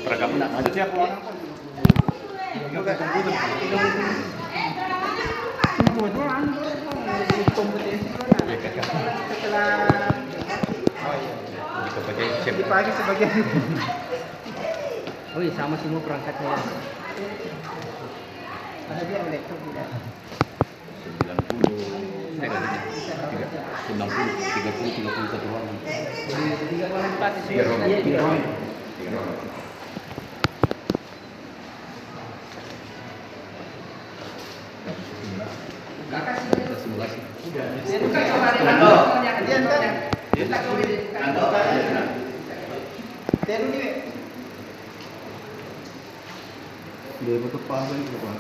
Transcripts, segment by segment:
Peragam enggak maksudnya aku orang juga komputer. Kompetisi setelah dipagi sebagian. Oh iya, sama semua perangkatnya. Ada dia laptop tidak? 90, 30, 31 orang. Jadi 3 orang 4 sih. Iya, 3 orang. Kita simulasi. Dia betul pasang itu Pak.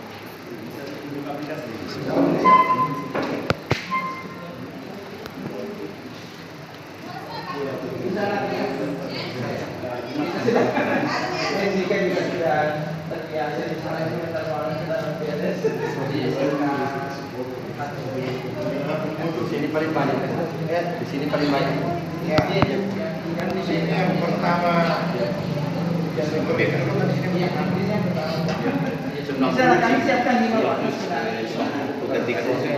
Jika juga sudah terbiasa di sana itu orang sudah terbiasa. Di sini paling banyak kan? Di sini paling banyak. Ya. Kan di sini yang pertama. Bisa kami siapkan 5 waktu. Bukan 3 proses.